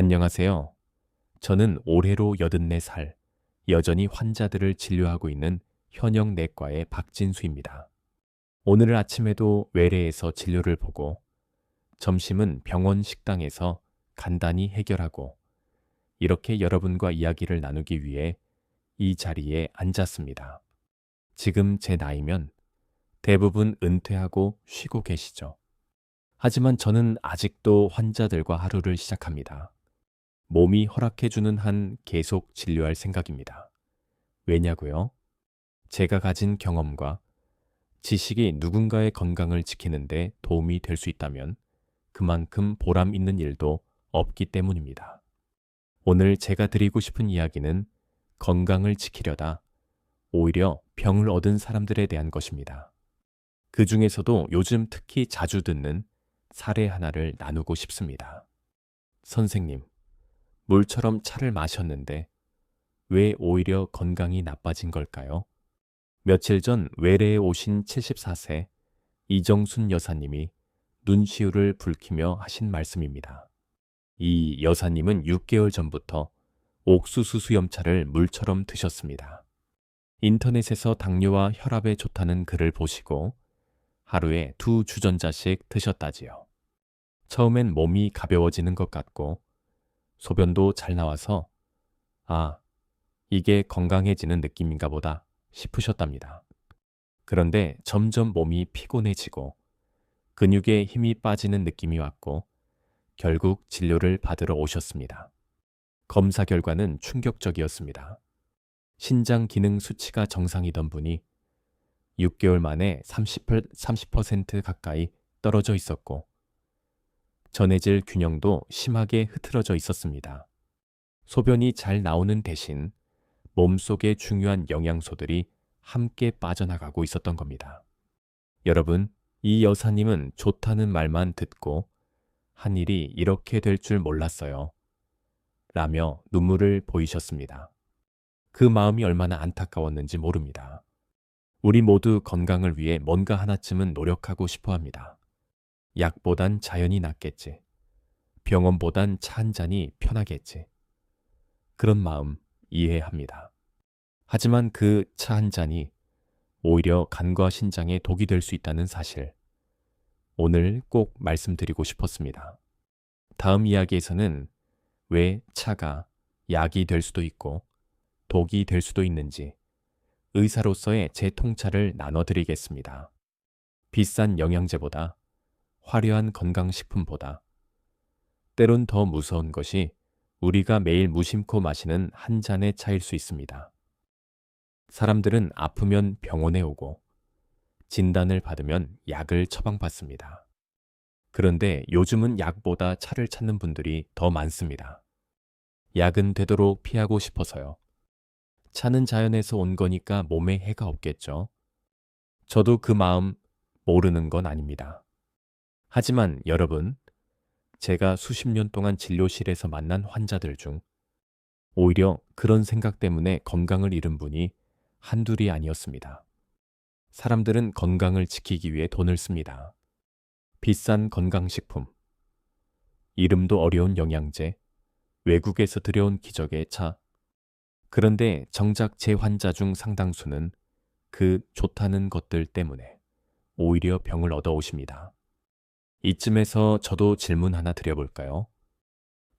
안녕하세요. 저는 올해로 84살, 여전히 환자들을 진료하고 있는 현역내과의 박진수입니다. 오늘 아침에도 외래에서 진료를 보고, 점심은 병원 식당에서 간단히 해결하고, 이렇게 여러분과 이야기를 나누기 위해 이 자리에 앉았습니다. 지금 제 나이면 대부분 은퇴하고 쉬고 계시죠. 하지만 저는 아직도 환자들과 하루를 시작합니다. 몸이 허락해주는 한 계속 진료할 생각입니다. 왜냐고요? 제가 가진 경험과 지식이 누군가의 건강을 지키는데 도움이 될 수 있다면 그만큼 보람 있는 일도 없기 때문입니다. 오늘 제가 드리고 싶은 이야기는 건강을 지키려다 오히려 병을 얻은 사람들에 대한 것입니다. 그 중에서도 요즘 특히 자주 듣는 사례 하나를 나누고 싶습니다. 선생님, 물처럼 차를 마셨는데 왜 오히려 건강이 나빠진 걸까요? 며칠 전 외래에 오신 74세 이정순 여사님이 눈시울을 붉히며 하신 말씀입니다. 이 여사님은 6개월 전부터 옥수수 수염차를 물처럼 드셨습니다. 인터넷에서 당뇨와 혈압에 좋다는 글을 보시고 하루에 2주전자씩 드셨다지요. 처음엔 몸이 가벼워지는 것 같고 소변도 잘 나와서 이게 건강해지는 느낌인가 보다 싶으셨답니다. 그런데 점점 몸이 피곤해지고 근육에 힘이 빠지는 느낌이 왔고 결국 진료를 받으러 오셨습니다. 검사 결과는 충격적이었습니다. 신장 기능 수치가 정상이던 분이 6개월 만에 30% 가까이 떨어져 있었고 전해질 균형도 심하게 흐트러져 있었습니다. 소변이 잘 나오는 대신 몸속의 중요한 영양소들이 함께 빠져나가고 있었던 겁니다. 여러분, 이 여사님은 좋다는 말만 듣고 한 일이 이렇게 될 줄 몰랐어요. 라며 눈물을 보이셨습니다. 그 마음이 얼마나 안타까웠는지 모릅니다. 우리 모두 건강을 위해 뭔가 하나쯤은 노력하고 싶어 합니다. 약보단 자연이 낫겠지. 병원보단 차 한 잔이 편하겠지. 그런 마음 이해합니다. 하지만 그 차 한 잔이 오히려 간과 신장에 독이 될 수 있다는 사실, 오늘 꼭 말씀드리고 싶었습니다. 다음 이야기에서는 왜 차가 약이 될 수도 있고 독이 될 수도 있는지 의사로서의 제 통찰을 나눠드리겠습니다. 비싼 영양제보다 화려한 건강식품보다 때론 더 무서운 것이 우리가 매일 무심코 마시는 한 잔의 차일 수 있습니다. 사람들은 아프면 병원에 오고 진단을 받으면 약을 처방받습니다. 그런데 요즘은 약보다 차를 찾는 분들이 더 많습니다. 약은 되도록 피하고 싶어서요. 차는 자연에서 온 거니까 몸에 해가 없겠죠. 저도 그 마음 모르는 건 아닙니다. 하지만 여러분, 제가 수십 년 동안 진료실에서 만난 환자들 중 오히려 그런 생각 때문에 건강을 잃은 분이 한둘이 아니었습니다. 사람들은 건강을 지키기 위해 돈을 씁니다. 비싼 건강식품, 이름도 어려운 영양제, 외국에서 들여온 기적의 차. 그런데 정작 제 환자 중 상당수는 그 좋다는 것들 때문에 오히려 병을 얻어오십니다. 이쯤에서 저도 질문 하나 드려볼까요?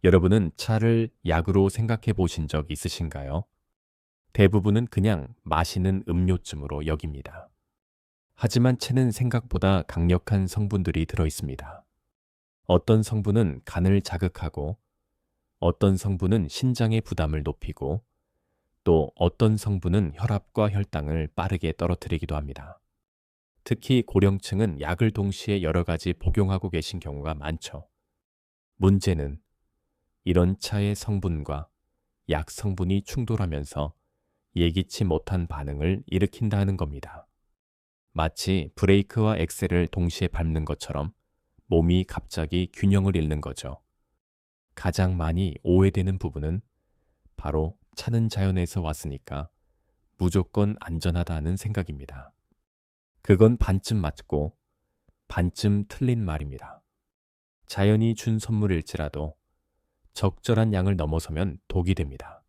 여러분은 차를 약으로 생각해 보신 적 있으신가요? 대부분은 그냥 마시는 음료쯤으로 여깁니다. 하지만 채는 생각보다 강력한 성분들이 들어 있습니다. 어떤 성분은 간을 자극하고, 어떤 성분은 신장의 부담을 높이고, 또 어떤 성분은 혈압과 혈당을 빠르게 떨어뜨리기도 합니다. 특히 고령층은 약을 동시에 여러 가지 복용하고 계신 경우가 많죠. 문제는 이런 차의 성분과 약 성분이 충돌하면서 예기치 못한 반응을 일으킨다는 겁니다. 마치 브레이크와 엑셀을 동시에 밟는 것처럼 몸이 갑자기 균형을 잃는 거죠. 가장 많이 오해되는 부분은 바로 차는 자연에서 왔으니까 무조건 안전하다는 생각입니다. 그건 반쯤 맞고 반쯤 틀린 말입니다. 자연이 준 선물일지라도 적절한 양을 넘어서면 독이 됩니다.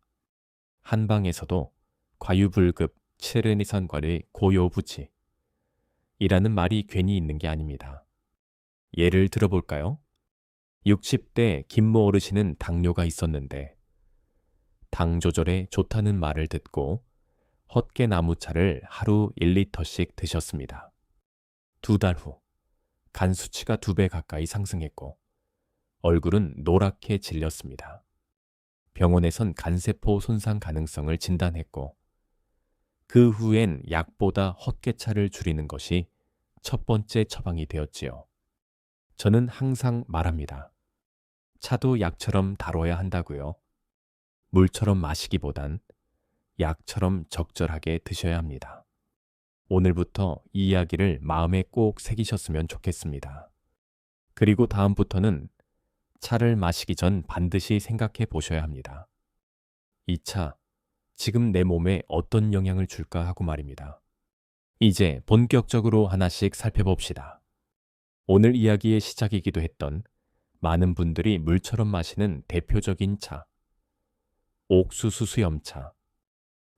한방에서도 과유불급 칠은이선과의 고요부지 이라는 말이 괜히 있는 게 아닙니다. 예를 들어볼까요? 60대 김모 어르신은 당뇨가 있었는데 당 조절에 좋다는 말을 듣고 헛개나무차를 하루 1리터씩 드셨습니다. 2달 후 간 수치가 2배 가까이 상승했고 얼굴은 노랗게 질렸습니다. 병원에선 간세포 손상 가능성을 진단했고 그 후엔 약보다 헛개차를 줄이는 것이 첫 번째 처방이 되었지요. 저는 항상 말합니다. 차도 약처럼 다뤄야 한다고요. 물처럼 마시기보단 약처럼 적절하게 드셔야 합니다. 오늘부터 이 이야기를 마음에 꼭 새기셨으면 좋겠습니다. 그리고 다음부터는 차를 마시기 전 반드시 생각해 보셔야 합니다. 이 차, 지금 내 몸에 어떤 영향을 줄까 하고 말입니다. 이제 본격적으로 하나씩 살펴봅시다. 오늘 이야기의 시작이기도 했던 많은 분들이 물처럼 마시는 대표적인 차, 옥수수 수염차.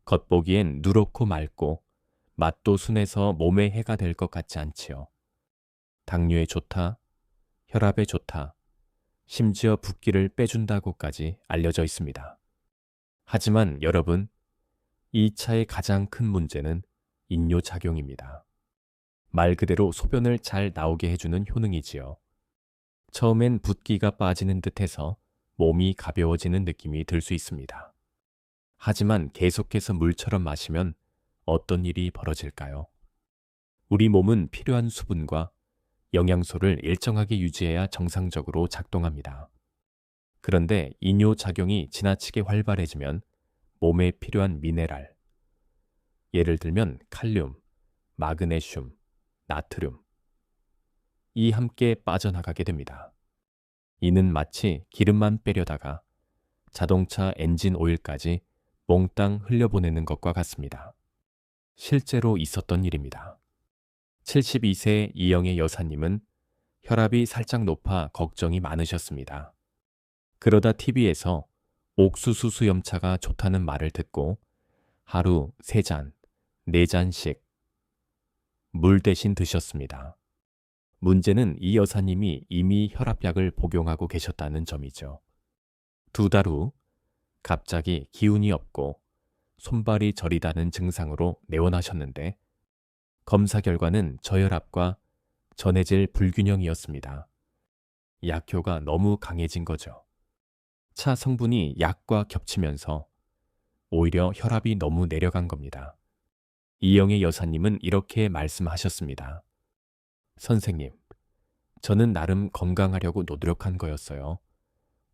겉보기엔 누렇고 맑고 맛도 순해서 몸에 해가 될 것 같지 않지요. 당뇨에 좋다, 혈압에 좋다, 심지어 붓기를 빼준다고까지 알려져 있습니다. 하지만 여러분, 이 차의 가장 큰 문제는 인뇨작용입니다. 말 그대로 소변을 잘 나오게 해주는 효능이지요. 처음엔 붓기가 빠지는 듯해서 몸이 가벼워지는 느낌이 들 수 있습니다. 하지만 계속해서 물처럼 마시면 어떤 일이 벌어질까요? 우리 몸은 필요한 수분과 영양소를 일정하게 유지해야 정상적으로 작동합니다. 그런데 이뇨작용이 지나치게 활발해지면 몸에 필요한 미네랄, 예를 들면 칼륨, 마그네슘, 나트륨, 이 함께 빠져나가게 됩니다. 이는 마치 기름만 빼려다가 자동차 엔진 오일까지 몽땅 흘려보내는 것과 같습니다. 실제로 있었던 일입니다. 72세 이영애 여사님은 혈압이 살짝 높아 걱정이 많으셨습니다. 그러다 TV에서 옥수수 수염차가 좋다는 말을 듣고 하루 3잔, 4잔씩 물 대신 드셨습니다. 문제는 이 여사님이 이미 혈압약을 복용하고 계셨다는 점이죠. 2달 후 갑자기 기운이 없고 손발이 저리다는 증상으로 내원하셨는데 검사 결과는 저혈압과 전해질 불균형이었습니다. 약효가 너무 강해진 거죠. 차 성분이 약과 겹치면서 오히려 혈압이 너무 내려간 겁니다. 이영애 여사님은 이렇게 말씀하셨습니다. 선생님, 저는 나름 건강하려고 노력한 거였어요.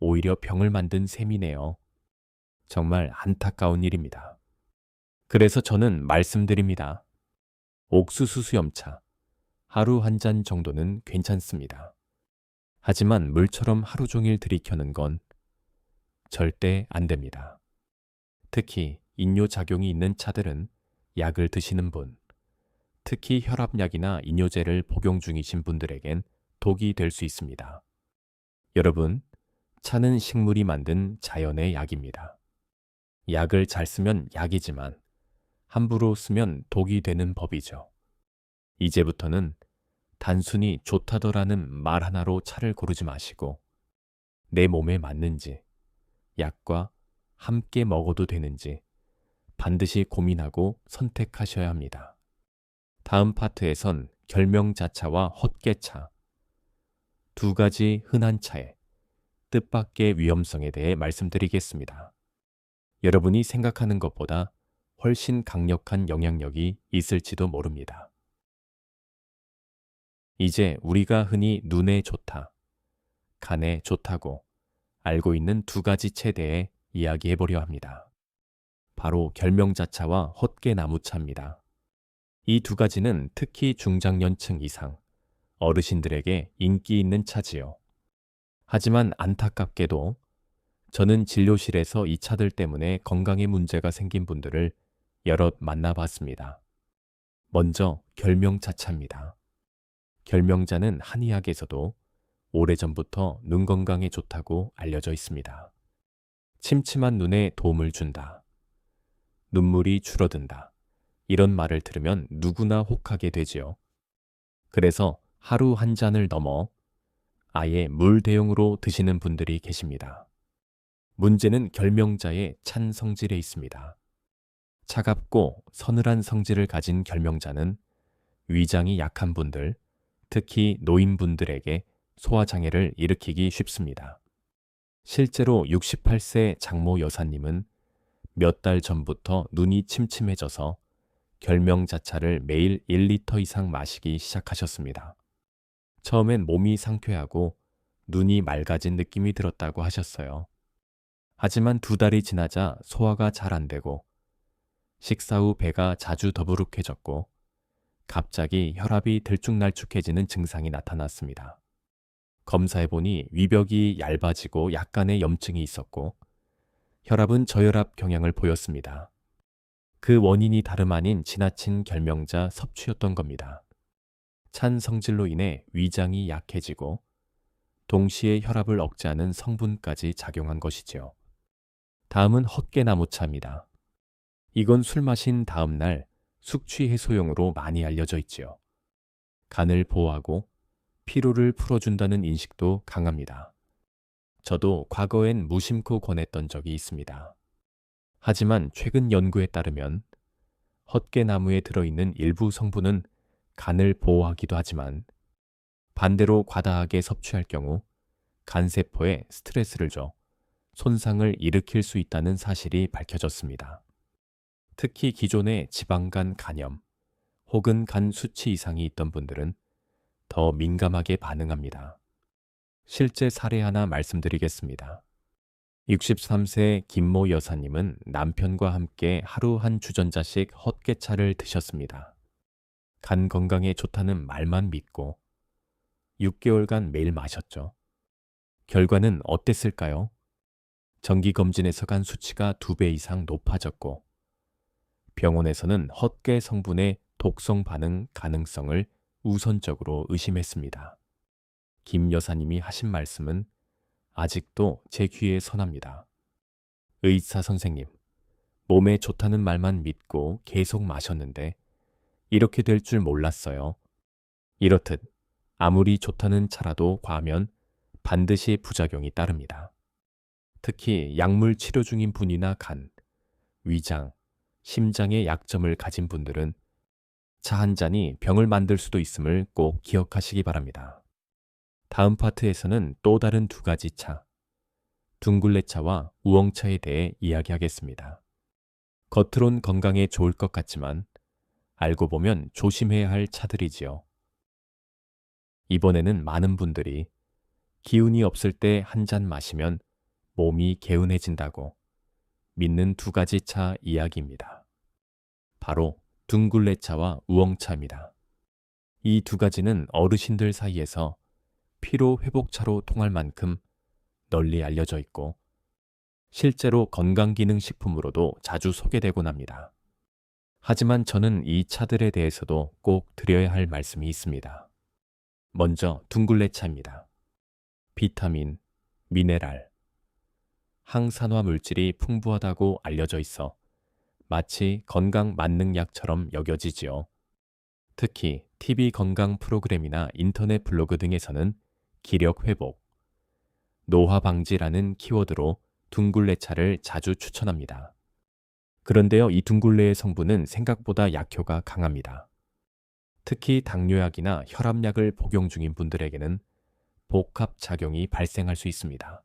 오히려 병을 만든 셈이네요. 정말 안타까운 일입니다. 그래서 저는 말씀드립니다. 옥수수 수염차, 하루 1잔 정도는 괜찮습니다. 하지만 물처럼 하루 종일 들이켜는 건 절대 안 됩니다. 특히 인뇨작용이 있는 차들은 약을 드시는 분, 특히 혈압약이나 이뇨제를 복용 중이신 분들에겐 독이 될 수 있습니다. 여러분, 차는 식물이 만든 자연의 약입니다. 약을 잘 쓰면 약이지만 함부로 쓰면 독이 되는 법이죠. 이제부터는 단순히 좋다더라는 말 하나로 차를 고르지 마시고 내 몸에 맞는지 약과 함께 먹어도 되는지 반드시 고민하고 선택하셔야 합니다. 다음 파트에선 결명자차와 헛개차, 2가지 흔한 차의 뜻밖의 위험성에 대해 말씀드리겠습니다. 여러분이 생각하는 것보다 훨씬 강력한 영향력이 있을지도 모릅니다. 이제 우리가 흔히 눈에 좋다, 간에 좋다고 알고 있는 2가지 채에 대해 이야기해 보려 합니다. 바로 결명자차와 헛개나무차입니다. 이 2가지는 특히 중장년층 이상 어르신들에게 인기 있는 차지요. 하지만 안타깝게도 저는 진료실에서 이 차들 때문에 건강에 문제가 생긴 분들을 여럿 만나봤습니다. 먼저 결명자차입니다. 결명자는 한의학에서도 오래전부터 눈 건강에 좋다고 알려져 있습니다. 침침한 눈에 도움을 준다. 눈물이 줄어든다. 이런 말을 들으면 누구나 혹하게 되지요. 그래서 하루 한 잔을 넘어 아예 물 대용으로 드시는 분들이 계십니다. 문제는 결명자의 찬 성질에 있습니다. 차갑고 서늘한 성질을 가진 결명자는 위장이 약한 분들, 특히 노인분들에게 소화장애를 일으키기 쉽습니다. 실제로 68세 장모 여사님은 몇 달 전부터 눈이 침침해져서 결명자차를 매일 1리터 이상 마시기 시작하셨습니다. 처음엔 몸이 상쾌하고 눈이 맑아진 느낌이 들었다고 하셨어요. 하지만 2달이 지나자 소화가 잘 안 되고 식사 후 배가 자주 더부룩해졌고 갑자기 혈압이 들쭉날쭉해지는 증상이 나타났습니다. 검사해보니 위벽이 얇아지고 약간의 염증이 있었고 혈압은 저혈압 경향을 보였습니다. 그 원인이 다름 아닌 지나친 결명자 섭취였던 겁니다. 찬 성질로 인해 위장이 약해지고 동시에 혈압을 억제하는 성분까지 작용한 것이지요. 다음은 헛개나무차입니다. 이건 술 마신 다음 날 숙취 해소용으로 많이 알려져 있지요. 간을 보호하고 피로를 풀어준다는 인식도 강합니다. 저도 과거엔 무심코 권했던 적이 있습니다. 하지만 최근 연구에 따르면 헛개나무에 들어있는 일부 성분은 간을 보호하기도 하지만 반대로 과다하게 섭취할 경우 간세포에 스트레스를 줘 손상을 일으킬 수 있다는 사실이 밝혀졌습니다. 특히 기존에 지방간 간염 혹은 간 수치 이상이 있던 분들은 더 민감하게 반응합니다. 실제 사례 하나 말씀드리겠습니다. 63세 김모 여사님은 남편과 함께 하루 한 주전자씩 헛개차를 드셨습니다. 간 건강에 좋다는 말만 믿고 6개월간 매일 마셨죠. 결과는 어땠을까요? 정기검진에서 간 수치가 2배 이상 높아졌고 병원에서는 헛개 성분의 독성 반응 가능성을 우선적으로 의심했습니다. 김 여사님이 하신 말씀은 아직도 제 귀에 선합니다. 의사 선생님, 몸에 좋다는 말만 믿고 계속 마셨는데 이렇게 될 줄 몰랐어요. 이렇듯 아무리 좋다는 차라도 과하면 반드시 부작용이 따릅니다. 특히 약물 치료 중인 분이나 간, 위장, 심장의 약점을 가진 분들은 차 한 잔이 병을 만들 수도 있음을 꼭 기억하시기 바랍니다. 다음 파트에서는 또 다른 2가지 차, 둥글레차와 우엉차에 대해 이야기하겠습니다. 겉으론 건강에 좋을 것 같지만 알고 보면 조심해야 할 차들이지요. 이번에는 많은 분들이 기운이 없을 때 한 잔 마시면 몸이 개운해진다고 믿는 2가지 차 이야기입니다. 바로 둥글레차와 우엉차입니다. 이 2가지는 어르신들 사이에서 피로 회복차로 통할 만큼 널리 알려져 있고 실제로 건강기능식품으로도 자주 소개되곤 합니다. 하지만 저는 이 차들에 대해서도 꼭 드려야 할 말씀이 있습니다. 먼저 둥글레차입니다. 비타민, 미네랄, 항산화 물질이 풍부하다고 알려져 있어 마치 건강 만능약처럼 여겨지지요. 특히 TV 건강 프로그램이나 인터넷 블로그 등에서는 기력 회복, 노화 방지라는 키워드로 둥글레차를 자주 추천합니다. 그런데요, 이 둥글레의 성분은 생각보다 약효가 강합니다. 특히 당뇨약이나 혈압약을 복용 중인 분들에게는 복합작용이 발생할 수 있습니다.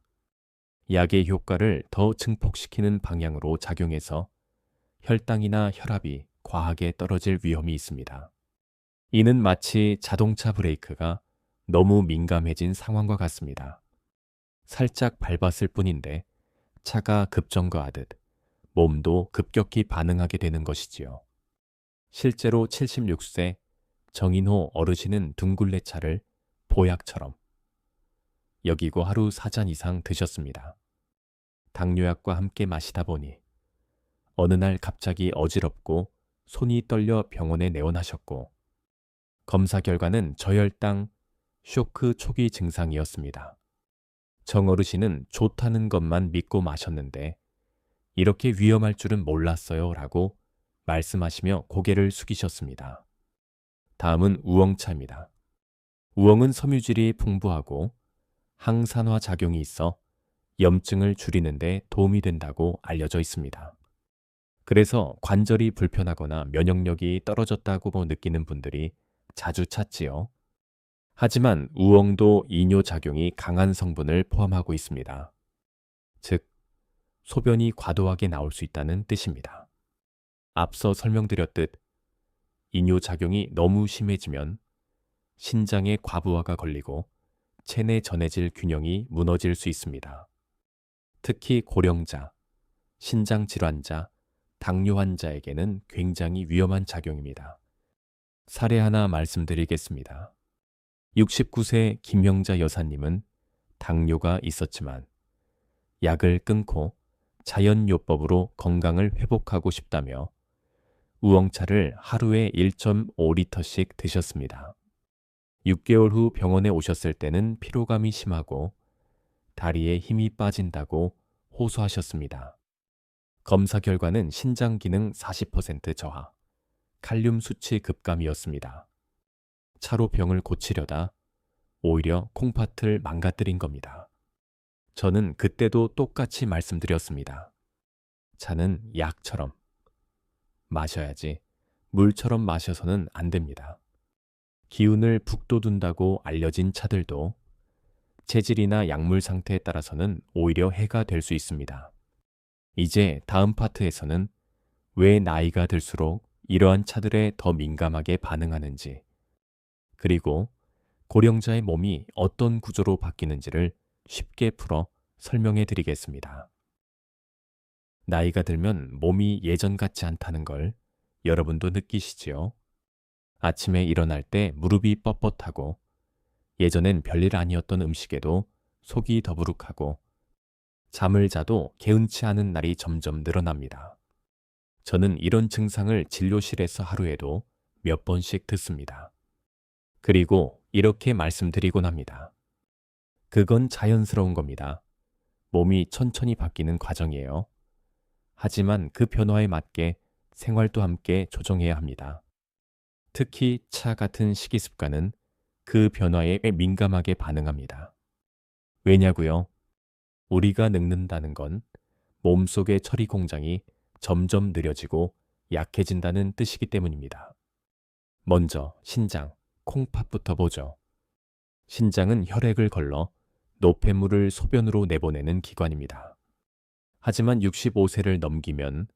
약의 효과를 더 증폭시키는 방향으로 작용해서 혈당이나 혈압이 과하게 떨어질 위험이 있습니다. 이는 마치 자동차 브레이크가 너무 민감해진 상황과 같습니다. 살짝 밟았을 뿐인데 차가 급정거하듯 몸도 급격히 반응하게 되는 것이지요. 실제로 76세 정인호 어르신은 둥글레차를 보약처럼 여기고 하루 4잔 이상 드셨습니다. 당뇨약과 함께 마시다 보니 어느 날 갑자기 어지럽고 손이 떨려 병원에 내원하셨고 검사 결과는 저혈당, 쇼크 초기 증상이었습니다. 정어르신은 좋다는 것만 믿고 마셨는데 이렇게 위험할 줄은 몰랐어요 라고 말씀하시며 고개를 숙이셨습니다. 다음은 우엉차입니다. 우엉은 섬유질이 풍부하고 항산화 작용이 있어 염증을 줄이는 데 도움이 된다고 알려져 있습니다. 그래서 관절이 불편하거나 면역력이 떨어졌다고 느끼는 분들이 자주 찾지요. 하지만 우엉도 이뇨작용이 강한 성분을 포함하고 있습니다. 즉, 소변이 과도하게 나올 수 있다는 뜻입니다. 앞서 설명드렸듯 이뇨작용이 너무 심해지면 신장에 과부하가 걸리고 체내 전해질 균형이 무너질 수 있습니다. 특히 고령자, 신장질환자, 당뇨 환자에게는 굉장히 위험한 작용입니다. 사례 하나 말씀드리겠습니다. 69세 김영자 여사님은 당뇨가 있었지만 약을 끊고 자연요법으로 건강을 회복하고 싶다며 우엉차를 하루에 1.5리터씩 드셨습니다. 6개월 후 병원에 오셨을 때는 피로감이 심하고 다리에 힘이 빠진다고 호소하셨습니다. 검사 결과는 신장 기능 40% 저하, 칼륨 수치 급감이었습니다. 차로 병을 고치려다 오히려 콩팥을 망가뜨린 겁니다. 저는 그때도 똑같이 말씀드렸습니다. 차는 약처럼 마셔야지 물처럼 마셔서는 안 됩니다. 기운을 북돋운다고 알려진 차들도 체질이나 약물 상태에 따라서는 오히려 해가 될 수 있습니다. 이제 다음 파트에서는 왜 나이가 들수록 이러한 차들에 더 민감하게 반응하는지, 그리고 고령자의 몸이 어떤 구조로 바뀌는지를 쉽게 풀어 설명해 드리겠습니다. 나이가 들면 몸이 예전 같지 않다는 걸 여러분도 느끼시지요? 아침에 일어날 때 무릎이 뻣뻣하고 예전엔 별일 아니었던 음식에도 속이 더부룩하고 잠을 자도 개운치 않은 날이 점점 늘어납니다. 저는 이런 증상을 진료실에서 하루에도 몇 번씩 듣습니다. 그리고 이렇게 말씀드리곤 합니다. 그건 자연스러운 겁니다. 몸이 천천히 바뀌는 과정이에요. 하지만 그 변화에 맞게 생활도 함께 조정해야 합니다. 특히 차 같은 식이습관은 그 변화에 민감하게 반응합니다. 왜냐고요? 우리가 늙는다는 건 몸속의 처리 공장이 점점 느려지고 약해진다는 뜻이기 때문입니다. 먼저 신장, 콩팥부터 보죠. 신장은 혈액을 걸러 노폐물을 소변으로 내보내는 기관입니다. 하지만 65세를 넘기면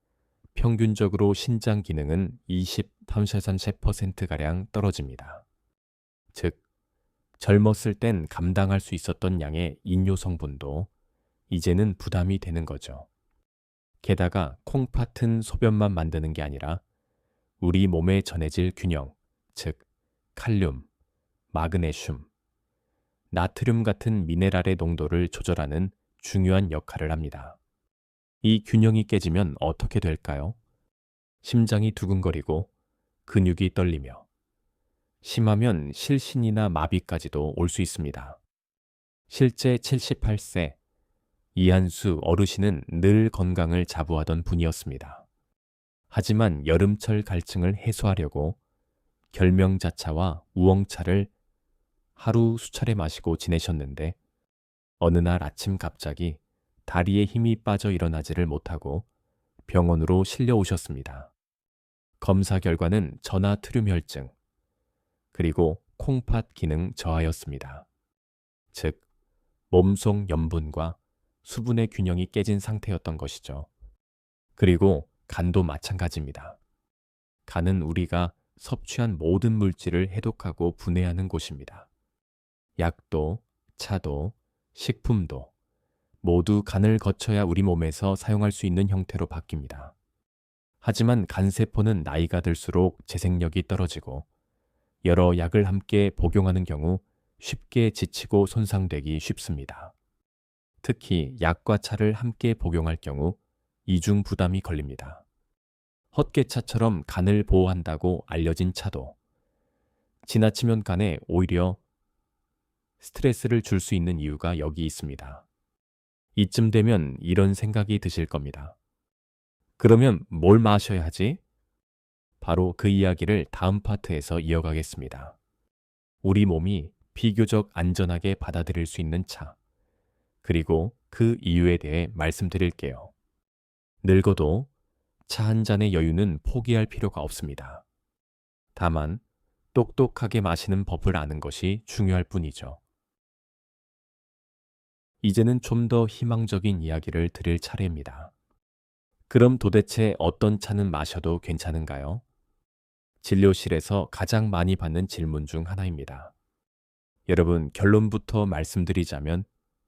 평균적으로 신장 기능은 30~30%가량 떨어집니다. 즉, 젊었을 땐 감당할 수 있었던 양의 인뇨 성분도 이제는 부담이 되는 거죠. 게다가 콩팥은 소변만 만드는 게 아니라 우리 몸에 전해질 균형, 즉 칼륨, 마그네슘, 나트륨 같은 미네랄의 농도를 조절하는 중요한 역할을 합니다. 이 균형이 깨지면 어떻게 될까요? 심장이 두근거리고 근육이 떨리며 심하면 실신이나 마비까지도 올 수 있습니다. 실제 78세 이한수 어르신은 늘 건강을 자부하던 분이었습니다. 하지만 여름철 갈증을 해소하려고 결명자차와 우엉차를 하루 수차례 마시고 지내셨는데 어느 날 아침 갑자기 다리에 힘이 빠져 일어나지를 못하고 병원으로 실려오셨습니다. 검사 결과는 전하트륨혈증, 그리고 콩팥 기능 저하였습니다. 즉, 몸속 염분과 수분의 균형이 깨진 상태였던 것이죠. 그리고 간도 마찬가지입니다. 간은 우리가 섭취한 모든 물질을 해독하고 분해하는 곳입니다. 약도, 차도, 식품도 모두 간을 거쳐야 우리 몸에서 사용할 수 있는 형태로 바뀝니다. 하지만 간세포는 나이가 들수록 재생력이 떨어지고 여러 약을 함께 복용하는 경우 쉽게 지치고 손상되기 쉽습니다. 특히 약과 차를 함께 복용할 경우 이중 부담이 걸립니다. 헛개차처럼 간을 보호한다고 알려진 차도 지나치면 간에 오히려 스트레스를 줄 수 있는 이유가 여기 있습니다. 이쯤 되면 이런 생각이 드실 겁니다. 그러면 뭘 마셔야 하지? 바로 그 이야기를 다음 파트에서 이어가겠습니다. 우리 몸이 비교적 안전하게 받아들일 수 있는 차, 그리고 그 이유에 대해 말씀드릴게요. 늙어도 차 한 잔의 여유는 포기할 필요가 없습니다. 다만 똑똑하게 마시는 법을 아는 것이 중요할 뿐이죠. 이제는 좀 더 희망적인 이야기를 드릴 차례입니다. 그럼 도대체 어떤 차는 마셔도 괜찮은가요? 진료실에서 가장 많이 받는 질문 중 하나입니다. 여러분, 결론부터 말씀드리자면,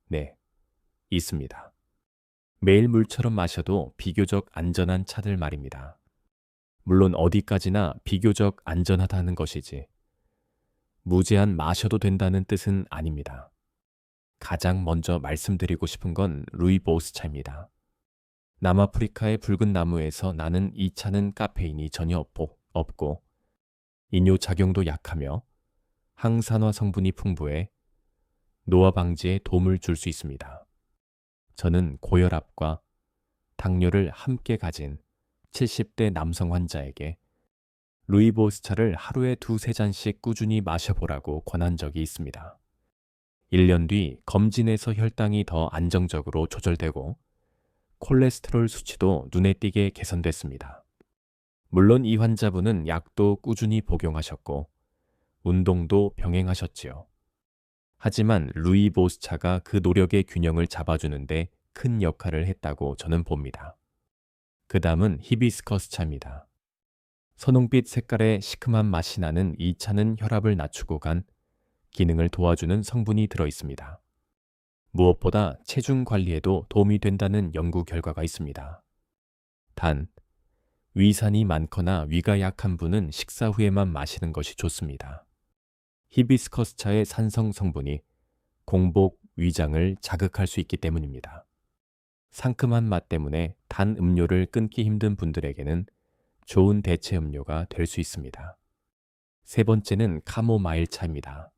네, 있습니다. 매일 물처럼 마셔도 비교적 안전한 차들 말입니다. 물론 어디까지나 비교적 안전하다는 것이지, 무제한 마셔도 된다는 뜻은 아닙니다. 가장 먼저 말씀드리고 싶은 건 루이보스 차입니다. 남아프리카의 붉은 나무에서 나는 이 차는 카페인이 전혀 없고 이뇨 작용도 약하며 항산화 성분이 풍부해 노화 방지에 도움을 줄 수 있습니다. 저는 고혈압과 당뇨를 함께 가진 70대 남성 환자에게 루이보스 차를 하루에 2~3잔씩 꾸준히 마셔보라고 권한 적이 있습니다. 1년 뒤 검진에서 혈당이 더 안정적으로 조절되고 콜레스테롤 수치도 눈에 띄게 개선됐습니다. 물론 이 환자분은 약도 꾸준히 복용하셨고 운동도 병행하셨지요. 하지만 루이보스 차가 그 노력의 균형을 잡아주는데 큰 역할을 했다고 저는 봅니다. 그 다음은 히비스커스 차입니다. 선홍빛 색깔의 시큼한 맛이 나는 이 차는 혈압을 낮추고 간 기능을 도와주는 성분이 들어 있습니다. 무엇보다 체중 관리에도 도움이 된다는 연구 결과가 있습니다. 단, 위산이 많거나 위가 약한 분은 식사 후에만 마시는 것이 좋습니다. 히비스커스 차의 산성 성분이 공복, 위장을 자극할 수 있기 때문입니다. 상큼한 맛 때문에 단 음료를 끊기 힘든 분들에게는 좋은 대체 음료가 될 수 있습니다. 세 번째는 카모마일 차입니다.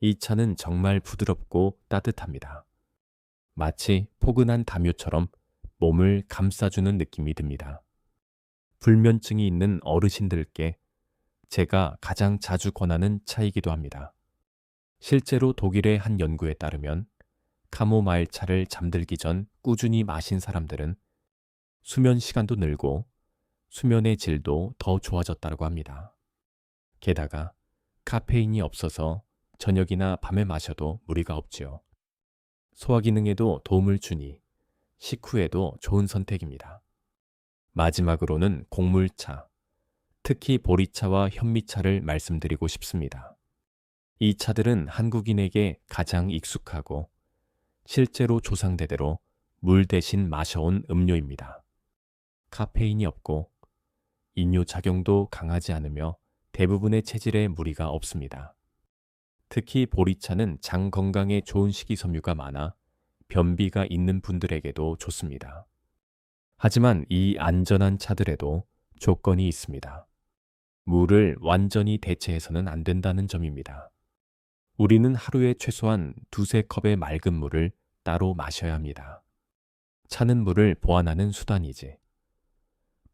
이 차는 정말 부드럽고 따뜻합니다. 마치 포근한 담요처럼 몸을 감싸주는 느낌이 듭니다. 불면증이 있는 어르신들께 제가 가장 자주 권하는 차이기도 합니다. 실제로 독일의 한 연구에 따르면 카모마일 차를 잠들기 전 꾸준히 마신 사람들은 수면 시간도 늘고 수면의 질도 더 좋아졌다고 합니다. 게다가 카페인이 없어서 저녁이나 밤에 마셔도 무리가 없지요. 소화 기능에도 도움을 주니 식후에도 좋은 선택입니다. 마지막으로는 곡물차, 특히 보리차와 현미차를 말씀드리고 싶습니다. 이 차들은 한국인에게 가장 익숙하고 실제로 조상대대로 물 대신 마셔온 음료입니다. 카페인이 없고 이뇨 작용도 강하지 않으며 대부분의 체질에 무리가 없습니다. 특히 보리차는 장 건강에 좋은 식이섬유가 많아 변비가 있는 분들에게도 좋습니다. 하지만 이 안전한 차들에도 조건이 있습니다. 물을 완전히 대체해서는 안 된다는 점입니다. 우리는 하루에 최소한 2~3컵의 맑은 물을 따로 마셔야 합니다. 차는 물을 보완하는 수단이지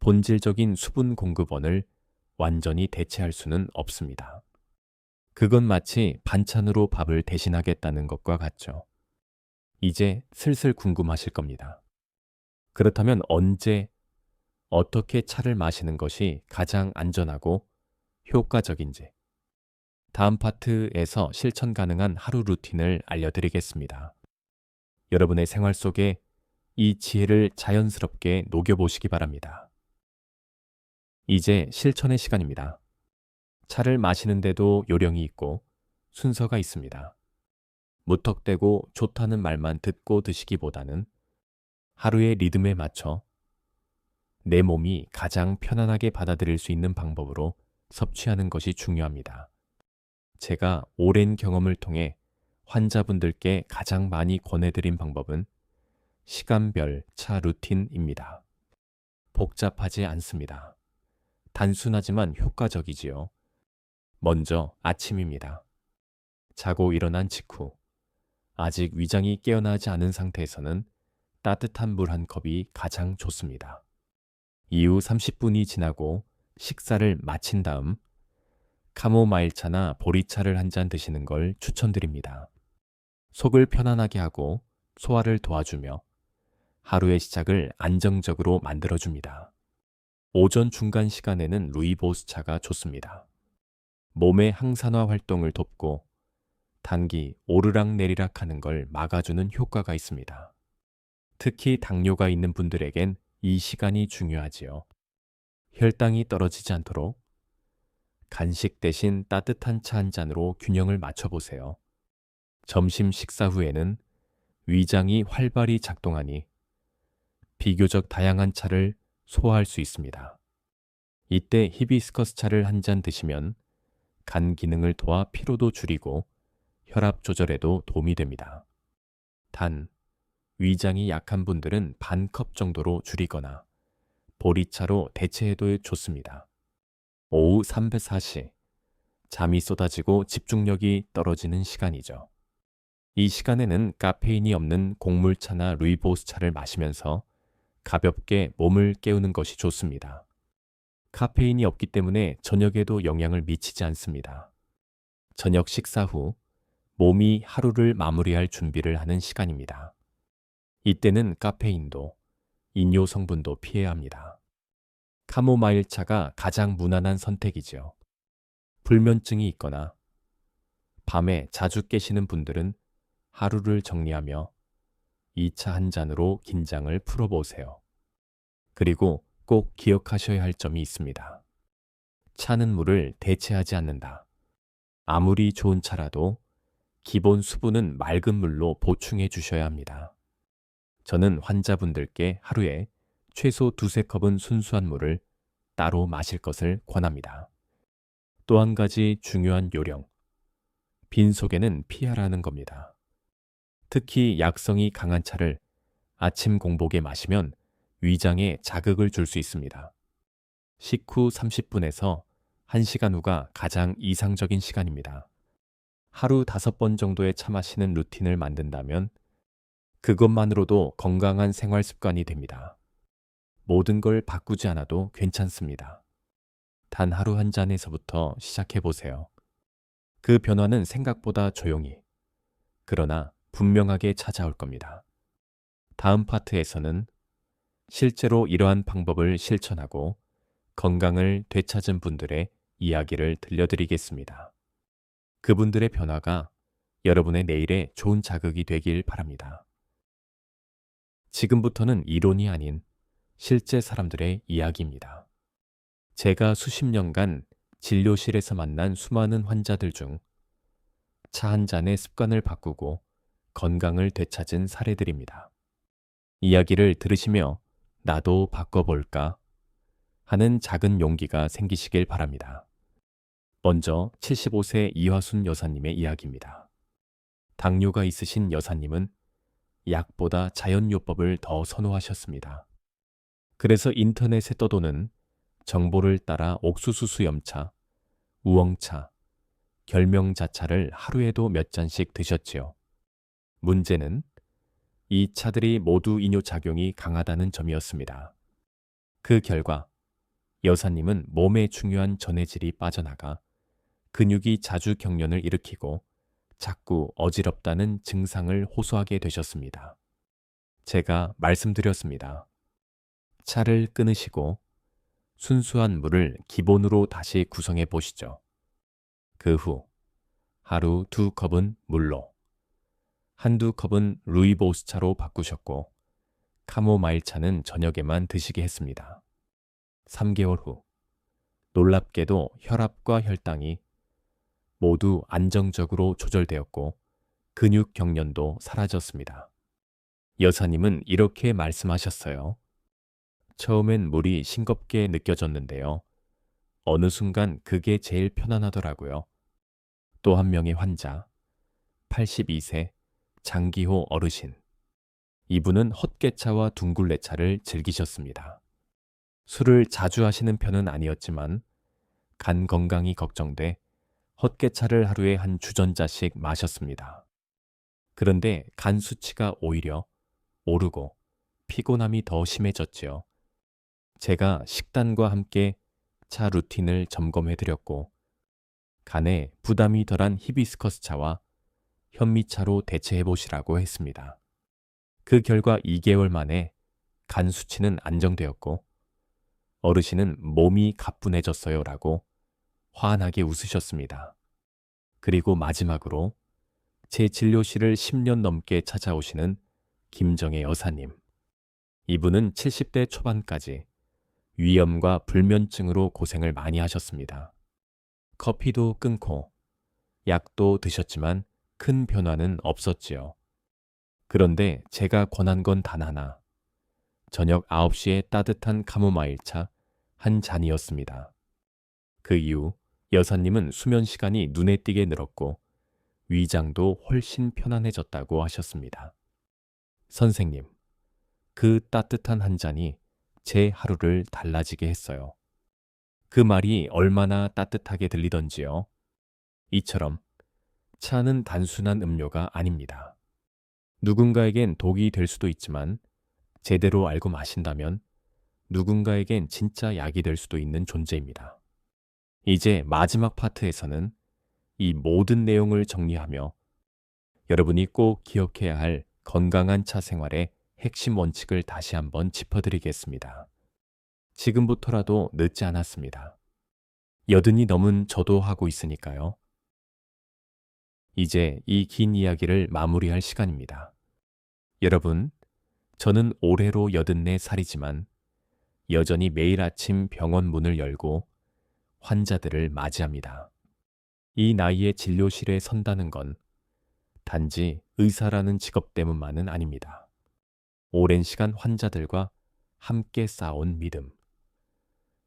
본질적인 수분 공급원을 완전히 대체할 수는 없습니다. 그건 마치 반찬으로 밥을 대신하겠다는 것과 같죠. 이제 슬슬 궁금하실 겁니다. 그렇다면 언제, 어떻게 차를 마시는 것이 가장 안전하고 효과적인지 다음 파트에서 실천 가능한 하루 루틴을 알려드리겠습니다. 여러분의 생활 속에 이 지혜를 자연스럽게 녹여보시기 바랍니다. 이제 실천의 시간입니다. 차를 마시는데도 요령이 있고 순서가 있습니다. 무턱대고 좋다는 말만 듣고 드시기보다는 하루의 리듬에 맞춰 내 몸이 가장 편안하게 받아들일 수 있는 방법으로 섭취하는 것이 중요합니다. 제가 오랜 경험을 통해 환자분들께 가장 많이 권해드린 방법은 시간별 차 루틴입니다. 복잡하지 않습니다. 단순하지만 효과적이지요. 먼저 아침입니다. 자고 일어난 직후 아직 위장이 깨어나지 않은 상태에서는 따뜻한 물 한 컵이 가장 좋습니다. 이후 30분이 지나고 식사를 마친 다음 카모마일차나 보리차를 한 잔 드시는 걸 추천드립니다. 속을 편안하게 하고 소화를 도와주며 하루의 시작을 안정적으로 만들어줍니다. 오전 중간 시간에는 루이보스 차가 좋습니다. 몸의 항산화 활동을 돕고 단기 오르락내리락 하는 걸 막아주는 효과가 있습니다. 특히 당뇨가 있는 분들에겐 이 시간이 중요하지요. 혈당이 떨어지지 않도록 간식 대신 따뜻한 차 한 잔으로 균형을 맞춰보세요. 점심 식사 후에는 위장이 활발히 작동하니 비교적 다양한 차를 소화할 수 있습니다. 이때 히비스커스 차를 한 잔 드시면 간 기능을 도와 피로도 줄이고 혈압 조절에도 도움이 됩니다. 단, 위장이 약한 분들은 반 컵 정도로 줄이거나 보리차로 대체해도 좋습니다. 오후 3배 4시, 잠이 쏟아지고 집중력이 떨어지는 시간이죠. 이 시간에는 카페인이 없는 곡물차나 루이보스 차를 마시면서 가볍게 몸을 깨우는 것이 좋습니다. 카페인이 없기 때문에 저녁에도 영향을 미치지 않습니다. 저녁 식사 후 몸이 하루를 마무리할 준비를 하는 시간입니다. 이때는 카페인도 인효 성분도 피해야 합니다. 카모마일 차가 가장 무난한 선택이죠. 불면증이 있거나 밤에 자주 깨시는 분들은 하루를 정리하며 이 차 한 잔으로 긴장을 풀어보세요. 그리고 꼭 기억하셔야 할 점이 있습니다. 차는 물을 대체하지 않는다. 아무리 좋은 차라도 기본 수분은 맑은 물로 보충해 주셔야 합니다. 저는 환자분들께 하루에 최소 2~3컵은 순수한 물을 따로 마실 것을 권합니다. 또 한 가지 중요한 요령, 빈속에는 피하라는 겁니다. 특히 약성이 강한 차를 아침 공복에 마시면 위장에 자극을 줄 수 있습니다. 식후 30분에서 1시간 후가 가장 이상적인 시간입니다. 하루 5번 정도의 차 마시는 루틴을 만든다면 그것만으로도 건강한 생활 습관이 됩니다. 모든 걸 바꾸지 않아도 괜찮습니다. 단 하루 한 잔에서부터 시작해 보세요. 그 변화는 생각보다 조용히, 그러나 분명하게 찾아올 겁니다. 다음 파트에서는 실제로 이러한 방법을 실천하고 건강을 되찾은 분들의 이야기를 들려드리겠습니다. 그분들의 변화가 여러분의 내일에 좋은 자극이 되길 바랍니다. 지금부터는 이론이 아닌 실제 사람들의 이야기입니다. 제가 수십 년간 진료실에서 만난 수많은 환자들 중 차 한 잔의 습관을 바꾸고 건강을 되찾은 사례들입니다. 이야기를 들으시며 나도 바꿔볼까 하는 작은 용기가 생기시길 바랍니다. 먼저 75세 이화순 여사님의 이야기입니다. 당뇨가 있으신 여사님은 약보다 자연요법을 더 선호하셨습니다. 그래서 인터넷에 떠도는 정보를 따라 옥수수 수염차, 우엉차, 결명자차를 하루에도 몇 잔씩 드셨지요. 문제는 이 차들이 모두 이뇨작용이 강하다는 점이었습니다. 그 결과 여사님은 몸에 중요한 전해질이 빠져나가 근육이 자주 경련을 일으키고 자꾸 어지럽다는 증상을 호소하게 되셨습니다. 제가 말씀드렸습니다. 차를 끊으시고 순수한 물을 기본으로 다시 구성해 보시죠. 그 후 하루 2컵은 물로, 한두 컵은 루이보스 차로 바꾸셨고 카모마일 차는 저녁에만 드시게 했습니다. 3개월 후 놀랍게도 혈압과 혈당이 모두 안정적으로 조절되었고 근육 경련도 사라졌습니다. 여사님은 이렇게 말씀하셨어요. 처음엔 물이 싱겁게 느껴졌는데요. 어느 순간 그게 제일 편안하더라고요. 또 한 명의 환자, 82세 장기호 어르신. 이분은 헛개차와 둥글레차를 즐기셨습니다. 술을 자주 하시는 편은 아니었지만 간 건강이 걱정돼 헛개차를 하루에 한 주전자씩 마셨습니다. 그런데 간 수치가 오히려 오르고 피곤함이 더 심해졌지요. 제가 식단과 함께 차 루틴을 점검해드렸고 간에 부담이 덜한 히비스커스 차와 현미차로 대체해보시라고 했습니다. 그 결과 2개월 만에 간 수치는 안정되었고 어르신은 몸이 가뿐해졌어요 라고 환하게 웃으셨습니다. 그리고 마지막으로 제 진료실을 10년 넘게 찾아오시는 김정혜 여사님. 이분은 70대 초반까지 위염과 불면증으로 고생을 많이 하셨습니다. 커피도 끊고 약도 드셨지만 큰 변화는 없었지요. 그런데 제가 권한 건 단 하나. 저녁 9시에 따뜻한 카모마일차 한 잔이었습니다. 그 이후 여사님은 수면 시간이 눈에 띄게 늘었고 위장도 훨씬 편안해졌다고 하셨습니다. 선생님, 그 따뜻한 한 잔이 제 하루를 달라지게 했어요. 그 말이 얼마나 따뜻하게 들리던지요. 이처럼 차는 단순한 음료가 아닙니다. 누군가에겐 독이 될 수도 있지만 제대로 알고 마신다면 누군가에겐 진짜 약이 될 수도 있는 존재입니다. 이제 마지막 파트에서는 이 모든 내용을 정리하며 여러분이 꼭 기억해야 할 건강한 차 생활의 핵심 원칙을 다시 한번 짚어드리겠습니다. 지금부터라도 늦지 않았습니다. 80이 넘은 저도 하고 있으니까요. 이제 이 긴 이야기를 마무리할 시간입니다. 여러분, 저는 올해로 84살이지만 여전히 매일 아침 병원 문을 열고 환자들을 맞이합니다. 이 나이에 진료실에 선다는 건 단지 의사라는 직업 때문만은 아닙니다. 오랜 시간 환자들과 함께 쌓아온 믿음,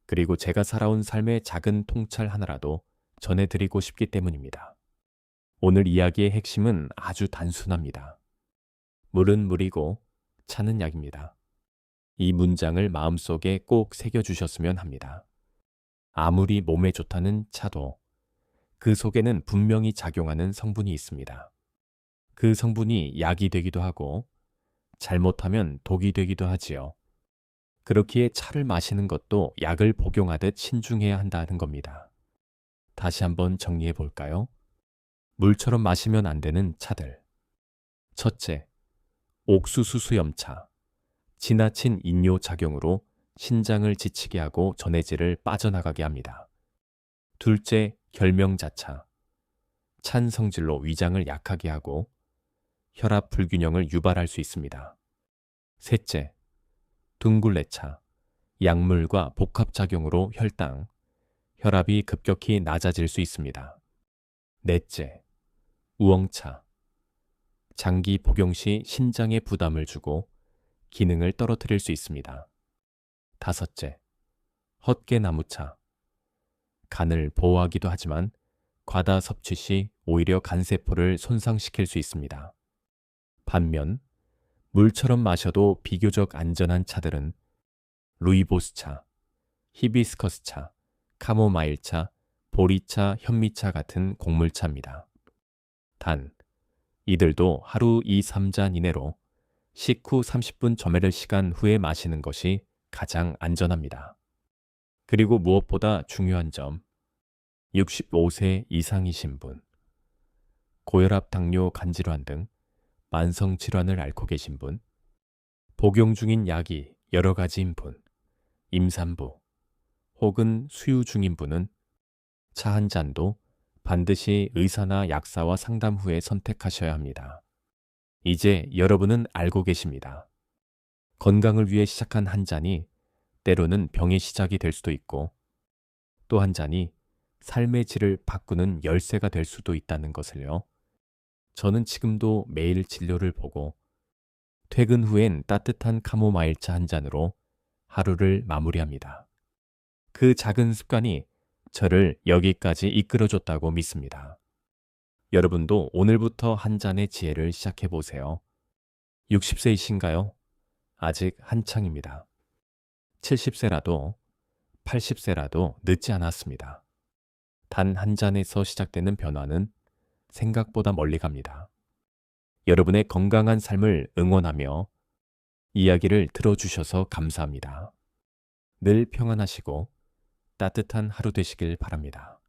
그리고 제가 살아온 삶의 작은 통찰 하나라도 전해드리고 싶기 때문입니다. 오늘 이야기의 핵심은 아주 단순합니다. 물은 물이고 차는 약입니다. 이 문장을 마음속에 꼭 새겨주셨으면 합니다. 아무리 몸에 좋다는 차도 그 속에는 분명히 작용하는 성분이 있습니다. 그 성분이 약이 되기도 하고 잘못하면 독이 되기도 하지요. 그렇기에 차를 마시는 것도 약을 복용하듯 신중해야 한다는 겁니다. 다시 한번 정리해 볼까요? 물처럼 마시면 안 되는 차들. 첫째, 옥수수 수염차. 지나친 인뇨 작용으로 신장을 지치게 하고 전해질을 빠져나가게 합니다. 둘째, 결명자차. 찬 성질로 위장을 약하게 하고 혈압 불균형을 유발할 수 있습니다. 셋째, 둥굴레차. 약물과 복합작용으로 혈당, 혈압이 급격히 낮아질 수 있습니다. 넷째, 우엉차. 장기 복용 시 신장에 부담을 주고 기능을 떨어뜨릴 수 있습니다. 다섯째, 헛개나무차. 간을 보호하기도 하지만 과다 섭취 시 오히려 간세포를 손상시킬 수 있습니다. 반면 물처럼 마셔도 비교적 안전한 차들은 루이보스차, 히비스커스차, 카모마일차, 보리차, 현미차 같은 곡물차입니다. 단, 이들도 하루 2~3잔 이내로 식후 30분 저메를 시간 후에 마시는 것이 가장 안전합니다. 그리고 무엇보다 중요한 점, 65세 이상이신 분, 고혈압, 당뇨, 간질환 등 만성 질환을 앓고 계신 분, 복용 중인 약이 여러 가지인 분, 임산부, 혹은 수유 중인 분은 차 한 잔도 반드시 의사나 약사와 상담 후에 선택하셔야 합니다. 이제 여러분은 알고 계십니다. 건강을 위해 시작한 한 잔이 때로는 병의 시작이 될 수도 있고 또 한 잔이 삶의 질을 바꾸는 열쇠가 될 수도 있다는 것을요. 저는 지금도 매일 진료를 보고 퇴근 후엔 따뜻한 카모마일차 한 잔으로 하루를 마무리합니다. 그 작은 습관이 저를 여기까지 이끌어줬다고 믿습니다. 여러분도 오늘부터 한 잔의 지혜를 시작해 보세요. 60세이신가요? 아직 한창입니다. 70세라도 80세라도 늦지 않았습니다. 단 한 잔에서 시작되는 변화는 생각보다 멀리 갑니다. 여러분의 건강한 삶을 응원하며 이야기를 들어주셔서 감사합니다. 늘 평안하시고 따뜻한 하루 되시길 바랍니다.